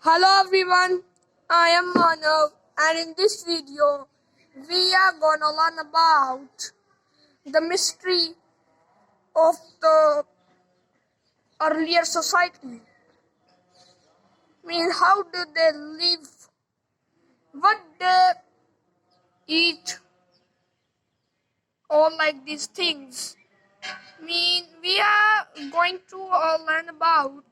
Hello everyone, I am Manav and in this video we are gonna learn about the mystery of the earlier society. How did they live? What they eat? All like these things. We are going to learn about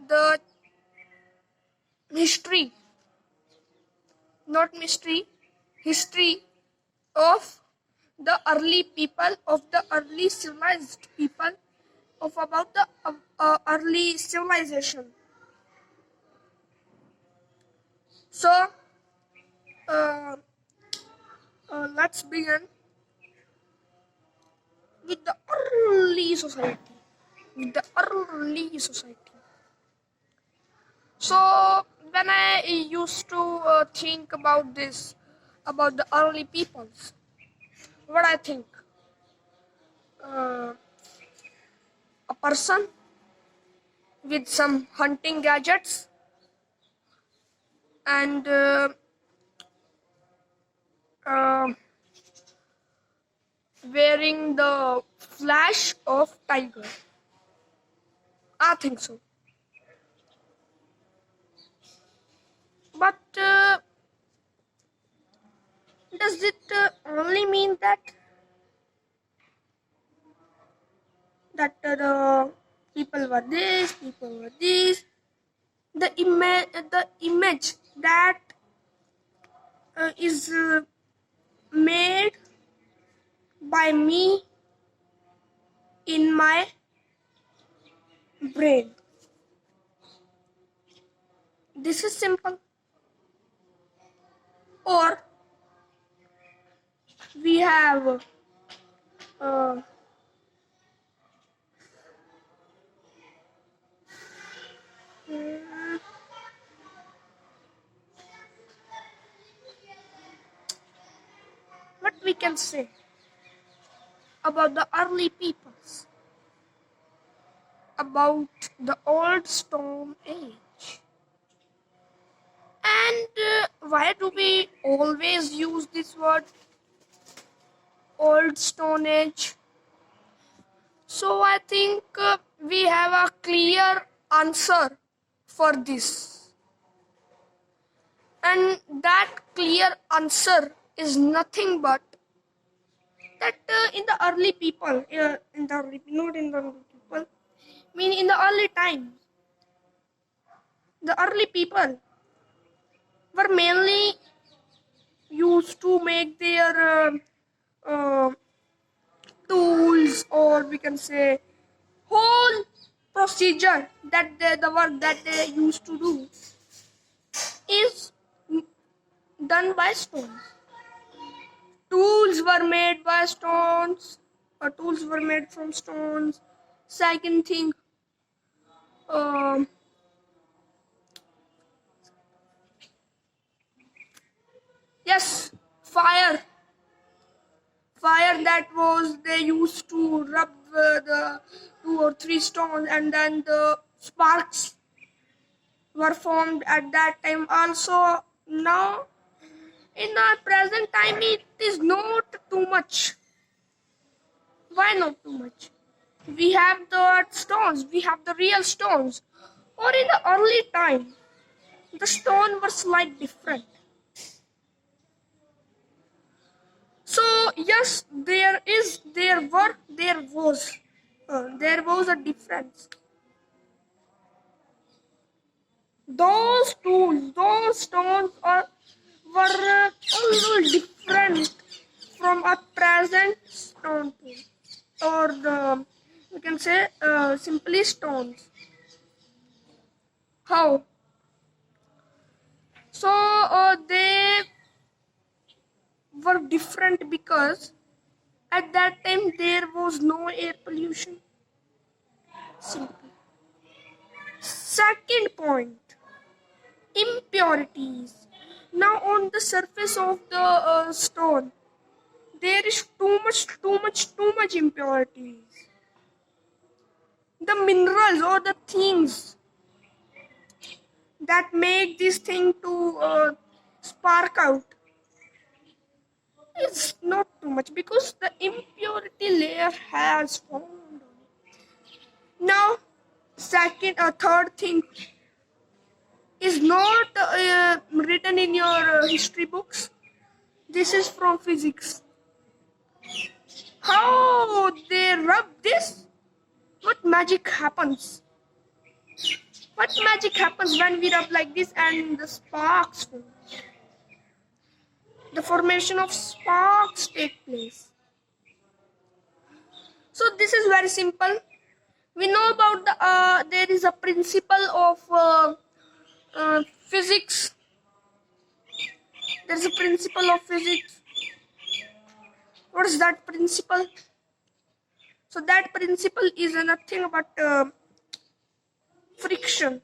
the history, not mystery, history of the early people, of the early civilized people, of about the early civilization. So uh, let's begin with the early society. With the early society. So when I used to think about this, about the early peoples, what I think, uh, a person with some hunting gadgets and uh, wearing the flash of tiger. I think so. But does it only mean that the people were this, people were this? The image that is made by me in my brain. This is simple. Or we have uh, mm, what we can say about the early peoples, about the old stone age. And why do we always use this word, old stone age? So I think we have a clear answer for this. And that clear answer is nothing but that in the early people, not in the early people, in the early times, the early people were mainly used to make their uh, tools, or we can say whole procedure that the work that they used to do is done by stones. Tools were made by stones, or tools were made from stones. Second thing, um, yes, fire. Fire that was they used to rub the 2 or 3 stones, and then the sparks were formed at that time. Also, now in our present time, it is not too much. Why not too much? We have the stones, we have the real stones. Or in the early time, the stone was like different. So yes, there was a difference. Those tools, those stones were a little different from a present stone tool, or we can say simply stones. How? So they were different because at that time there was no air pollution. Simple. Second point, impurities. Now on the surface of the stone, there is too much impurities. The minerals or the things that make this thing to spark out. It's not too much because the impurity layer has formed. Now, third thing is not written in your history books. This is from physics. How they rub this? What magic happens? What magic happens when we rub like this and the sparks form? The formation of sparks take place. So this is very simple. We know about there is a principle of physics. There is a principle of physics. What is that principle? So that principle is nothing but friction.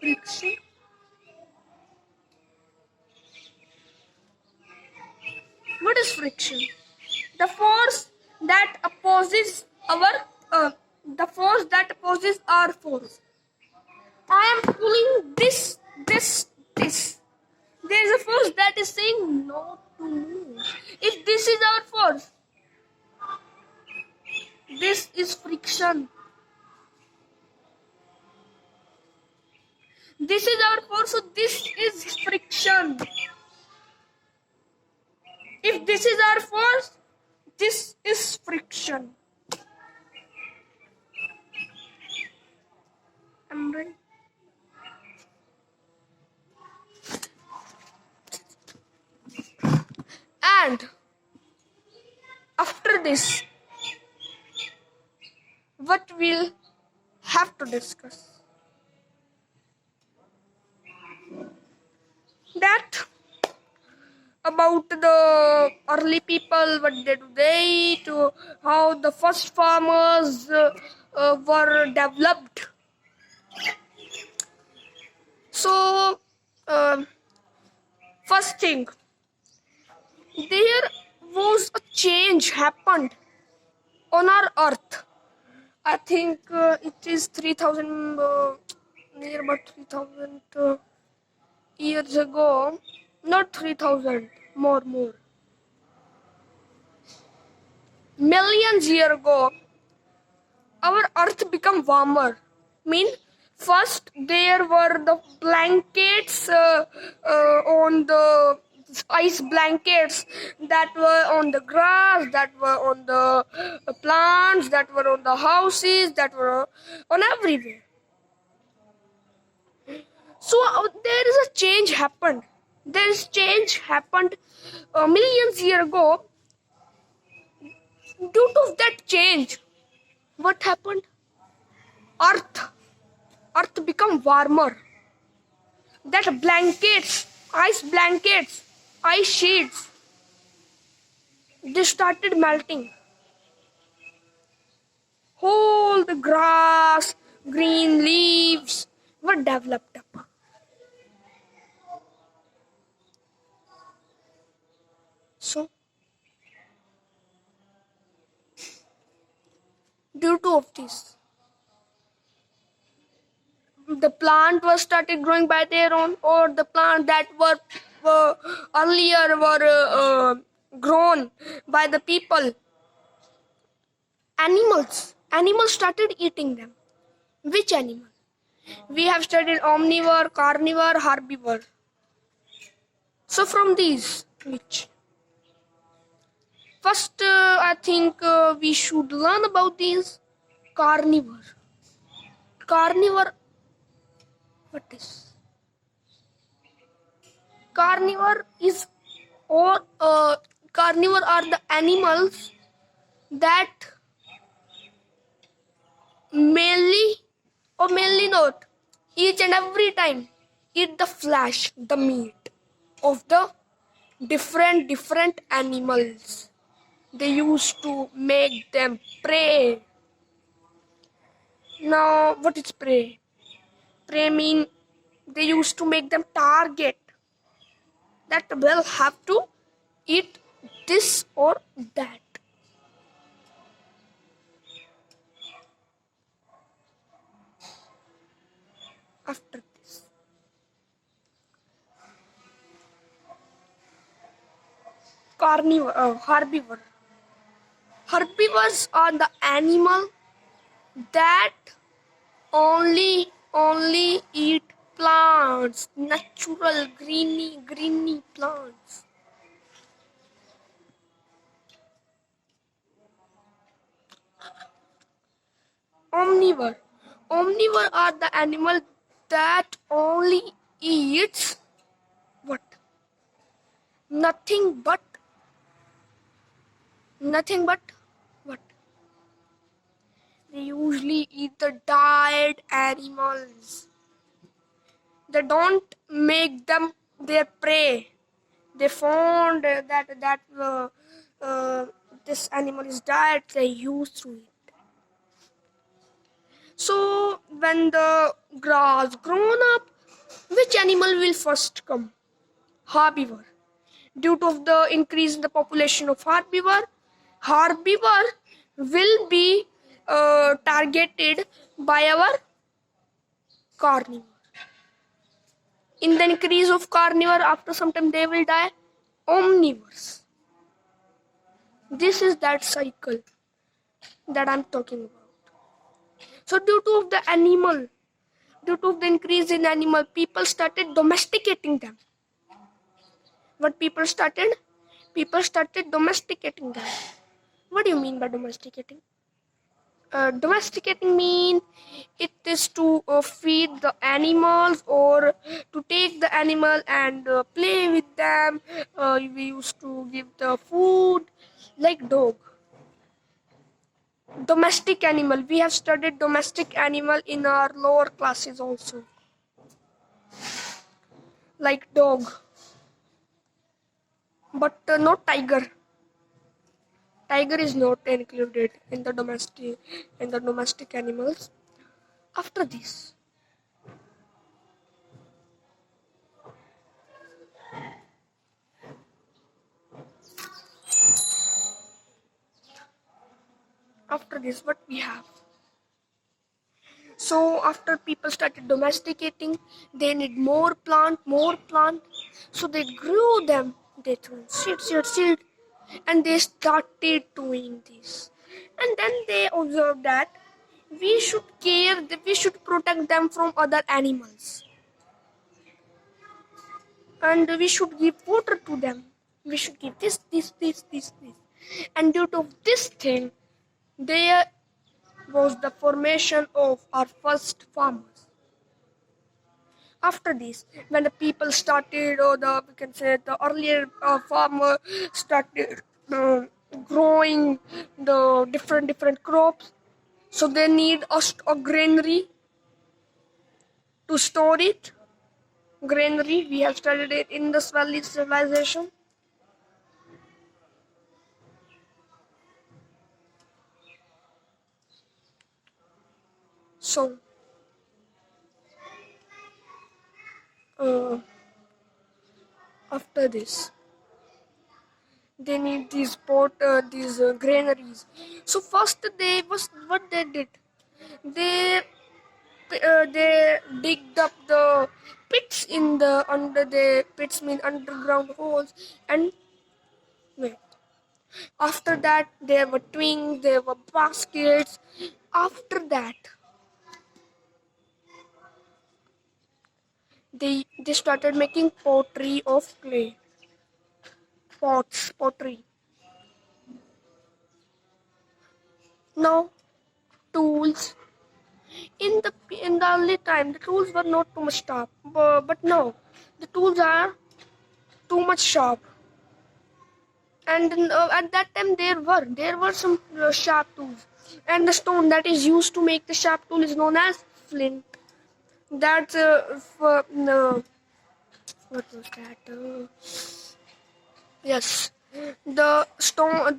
Friction. What is friction? The force that opposes our force. I am pulling this. There is a force that is saying no to move. If this is our force, this is friction. This is our force, so this is friction. If this is our force, this is friction. I'm right. And after this, what we'll have to discuss? That about the early people, what they to how the first farmers were developed. So, first thing, there was a change happened on our earth. I think it is 3,000, near about 3,000 years ago. Not 3,000, more. Millions years ago, our earth became warmer. First there were the blankets on the ice blankets that were on the grass, that were on the plants, that were on the houses, that were on everywhere. So there is a change happened. Millions years ago. Due to that change, what happened? Earth become warmer. That ice sheets, they started melting. Whole the grass, green leaves were developed up. So, due to of this, the plant was started growing by their own, or the plant that were earlier were grown by the people. Animals started eating them. Which animal? We have studied omnivore, carnivore, herbivore. So from these, which? First, I think we should learn about these. Carnivore. Carnivore, what is? Carnivore are the animals that mainly not, each and every time eat the flesh, the meat of the different animals. They used to make them prey. Now, what is prey? Prey mean they used to make them target that will have to eat this or that. After this, herbivore. Herbivores are the animal that only eat plants, natural greeny plants. Omnivore. Omnivore are the animal that only eats what? Nothing but what? They usually eat the dead animals. They don't make them their prey. They found that this animal is dead. They used to it. So when the grass grown up, which animal will first come? Herbivore. Due to the increase in the population of herbivore will be targeted by our carnivore. In the increase of carnivore, after some time they will die. Omnivores. This is that cycle that I'm talking about. So due to the increase in animal, people started domesticating them. What people started? People started domesticating them. What do you mean by domesticating? Domesticating means it is to feed the animals or to take the animal and play with them. We used to give the food like dog. Domestic animal. We have studied domestic animal in our lower classes also. Like dog. But not tiger. Tiger is not included in the domestic animals. After this, what we have? So after people started domesticating, they need more plant. So they grew them. They threw seed, and they started doing this. And then they observed that we should protect them from other animals, and we should give water to them. We should give this. And due to this thing, there was the formation of our first farmers. After this, when the people started, or we can say the earlier farmer started growing the different crops, so they need a granary to store it. Granary, we have studied it in the Valley civilization. So, after this, they need these granaries. So first what they did, they digged up the pits in the under the pits mean underground holes, and wait. After that, there were twins, there were baskets. After that, they started making pottery of clay. Pottery. Now, tools. In the early time, the tools were not too much sharp, but now the tools are too much sharp. And at that time, there were some sharp tools, and the stone that is used to make the sharp tool is known as flint. That's no, what was that? Yes, the stone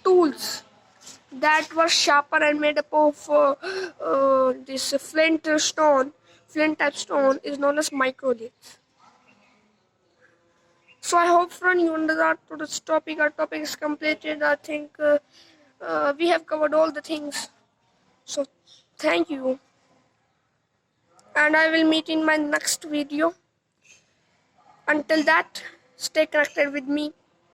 tools that were sharper and made up of this flint type stone is known as microliths. So I hope, friend, you understand to this topic. Our topic is completed. I think we have covered all the things. So Thank you, and I will meet in my next video. Until that, stay connected with me.